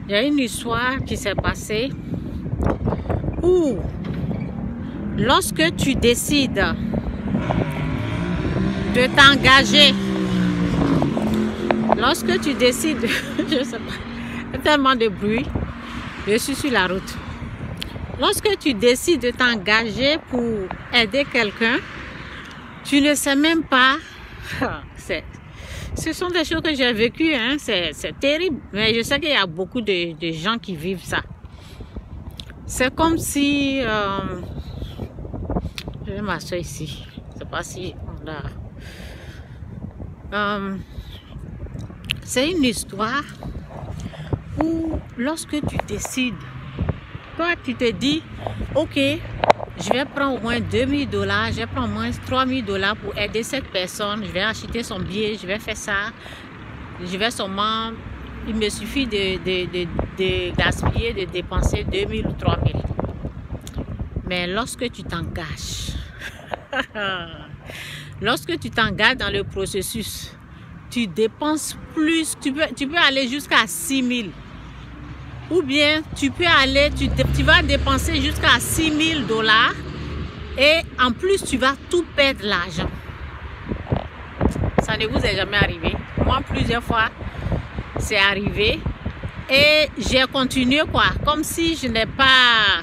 Il y a une histoire qui s'est passée où lorsque tu décides de t'engager, lorsque tu décides, je sais pas, il y a tellement de bruit, je suis sur la route. Lorsque tu décides de t'engager pour aider quelqu'un, tu ne sais même pas, ce sont des choses que j'ai vécues, hein? C'est terrible, mais je sais qu'il y a beaucoup de gens qui vivent ça. C'est comme si, je vais m'asseoir ici, je ne sais pas si on a... c'est une histoire où lorsque tu décides, toi tu te dis, ok, je vais prendre au moins 2000 $, je vais prendre au moins 3000 $ pour aider cette personne, je vais acheter son billet, je vais faire ça, je vais seulement, il me suffit de gaspiller, de dépenser 2000 ou 3000. Mais lorsque tu t'engages, lorsque tu t'engages dans le processus, tu dépenses plus, tu peux aller jusqu'à 6000. Ou bien tu peux aller, tu vas dépenser jusqu'à 6000 $ et en plus tu vas tout perdre l'argent. Ça ne vous est jamais arrivé? Moi, plusieurs fois, c'est arrivé et j'ai continué quoi, comme si je n'ai pas...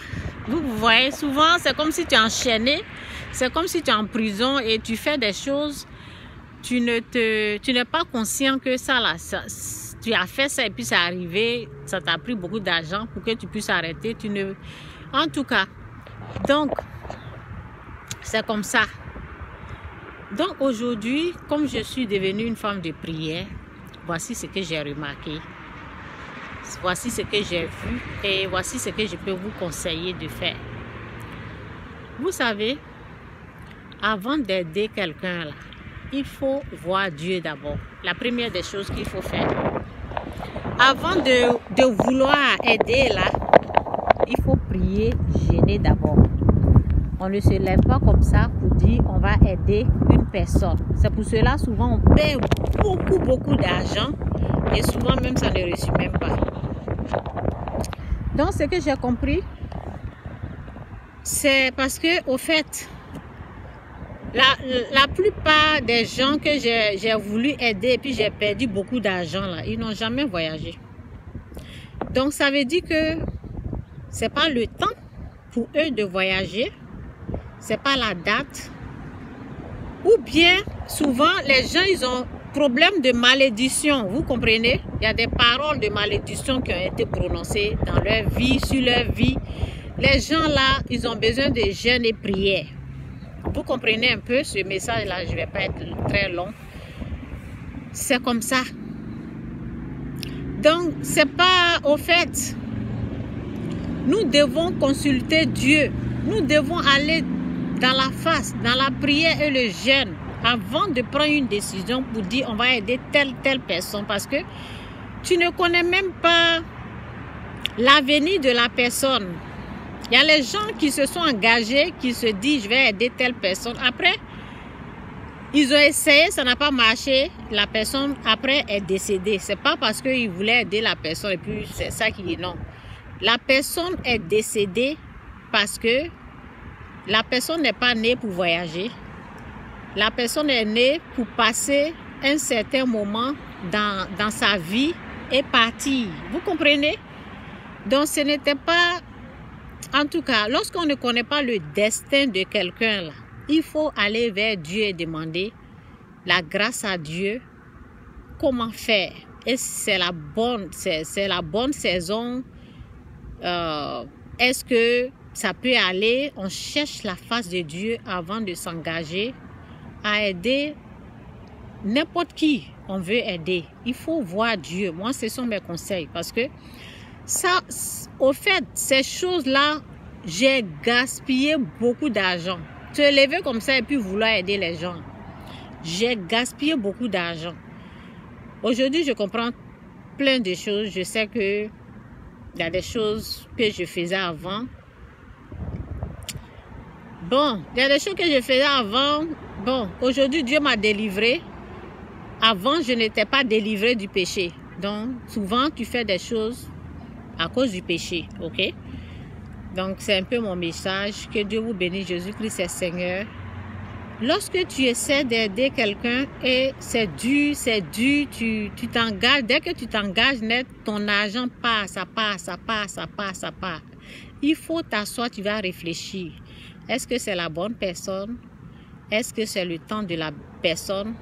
Vous voyez, souvent c'est comme si tu es enchaîné, c'est comme si tu es en prison et tu fais des choses, tu n'es pas conscient que ça là, tu as fait ça et puis c'est arrivé, ça t'a pris beaucoup d'argent pour que tu puisses arrêter. En tout cas, donc, c'est comme ça. Donc aujourd'hui, comme je suis devenue une femme de prière, voici ce que j'ai remarqué. Voici ce que j'ai vu et voici ce que je peux vous conseiller de faire. Vous savez, avant d'aider quelqu'un là, il faut voir Dieu d'abord. La première des choses qu'il faut faire. Avant de vouloir aider là, il faut prier, jeûner d'abord. On ne se lève pas comme ça pour dire on va aider une personne. C'est pour cela souvent on perd beaucoup d'argent et souvent même ça ne réussit même pas. Donc ce que j'ai compris, c'est parce que au fait, la plupart des gens que j'ai voulu aider et puis j'ai perdu beaucoup d'argent là, ils n'ont jamais voyagé. Donc ça veut dire que c'est pas le temps pour eux de voyager, c'est pas la date. Ou bien souvent les gens ils ont problème de malédiction, vous comprenez? Il y a des paroles de malédiction qui ont été prononcées dans leur vie, sur leur vie. Les gens là, ils ont besoin de jeûne et prière. Vous comprenez un peu ce message-là, je ne vais pas être très long. C'est comme ça. Donc, c'est pas au fait. Nous devons consulter Dieu. Nous devons aller dans la face, dans la prière et le jeûne, avant de prendre une décision pour dire on va aider telle personne. Parce que tu ne connais même pas l'avenir de la personne. Il y a les gens qui se sont engagés, qui se disent je vais aider telle personne. Après, ils ont essayé, ça n'a pas marché. La personne après est décédée. C'est pas parce qu'ils voulaient aider la personne et puis c'est ça qui est non. La personne est décédée parce que la personne n'est pas née pour voyager. La personne est née pour passer un certain moment dans sa vie et partir. Vous comprenez? Donc ce n'était pas... En tout cas, lorsqu'on ne connaît pas le destin de quelqu'un, là, il faut aller vers Dieu et demander la grâce à Dieu. Comment faire? Et c'est la bonne saison. Est-ce que ça peut aller? On cherche la face de Dieu avant de s'engager à aider n'importe qui on veut aider. Il faut voir Dieu. Moi, ce sont mes conseils parce que ça, au fait, ces choses-là, j'ai gaspillé beaucoup d'argent. Se lever comme ça et puis vouloir aider les gens. J'ai gaspillé beaucoup d'argent. Aujourd'hui, je comprends plein de choses. Je sais que il y a des choses que je faisais avant. Bon, il y a des choses que je faisais avant. Bon, aujourd'hui, Dieu m'a délivré. Avant, je n'étais pas délivré du péché. Donc, souvent, tu fais des choses à cause du péché, ok? Donc, c'est un peu mon message. Que Dieu vous bénisse. Jésus-Christ est Seigneur. Lorsque tu essaies d'aider quelqu'un et c'est dur, tu t'engages. Dès que tu t'engages net, ton argent part, ça part, ça part, ça part, ça part. Il faut t'asseoir, tu vas réfléchir. Est-ce que c'est la bonne personne? Est-ce que c'est le temps de la personne?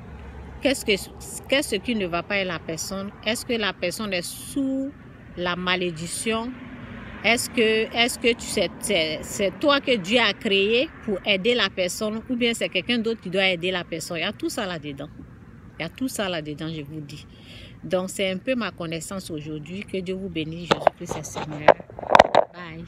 Qu'est-ce qui ne va pas avec la personne? Est-ce que la personne est sous la malédiction? Est-ce que c'est toi que Dieu a créé pour aider la personne ou bien c'est quelqu'un d'autre qui doit aider la personne? Il y a tout ça là-dedans. Il y a tout ça là-dedans, je vous dis. Donc, c'est un peu ma connaissance aujourd'hui. Que Dieu vous bénisse. Jésus-Christ est Seigneur. Bye.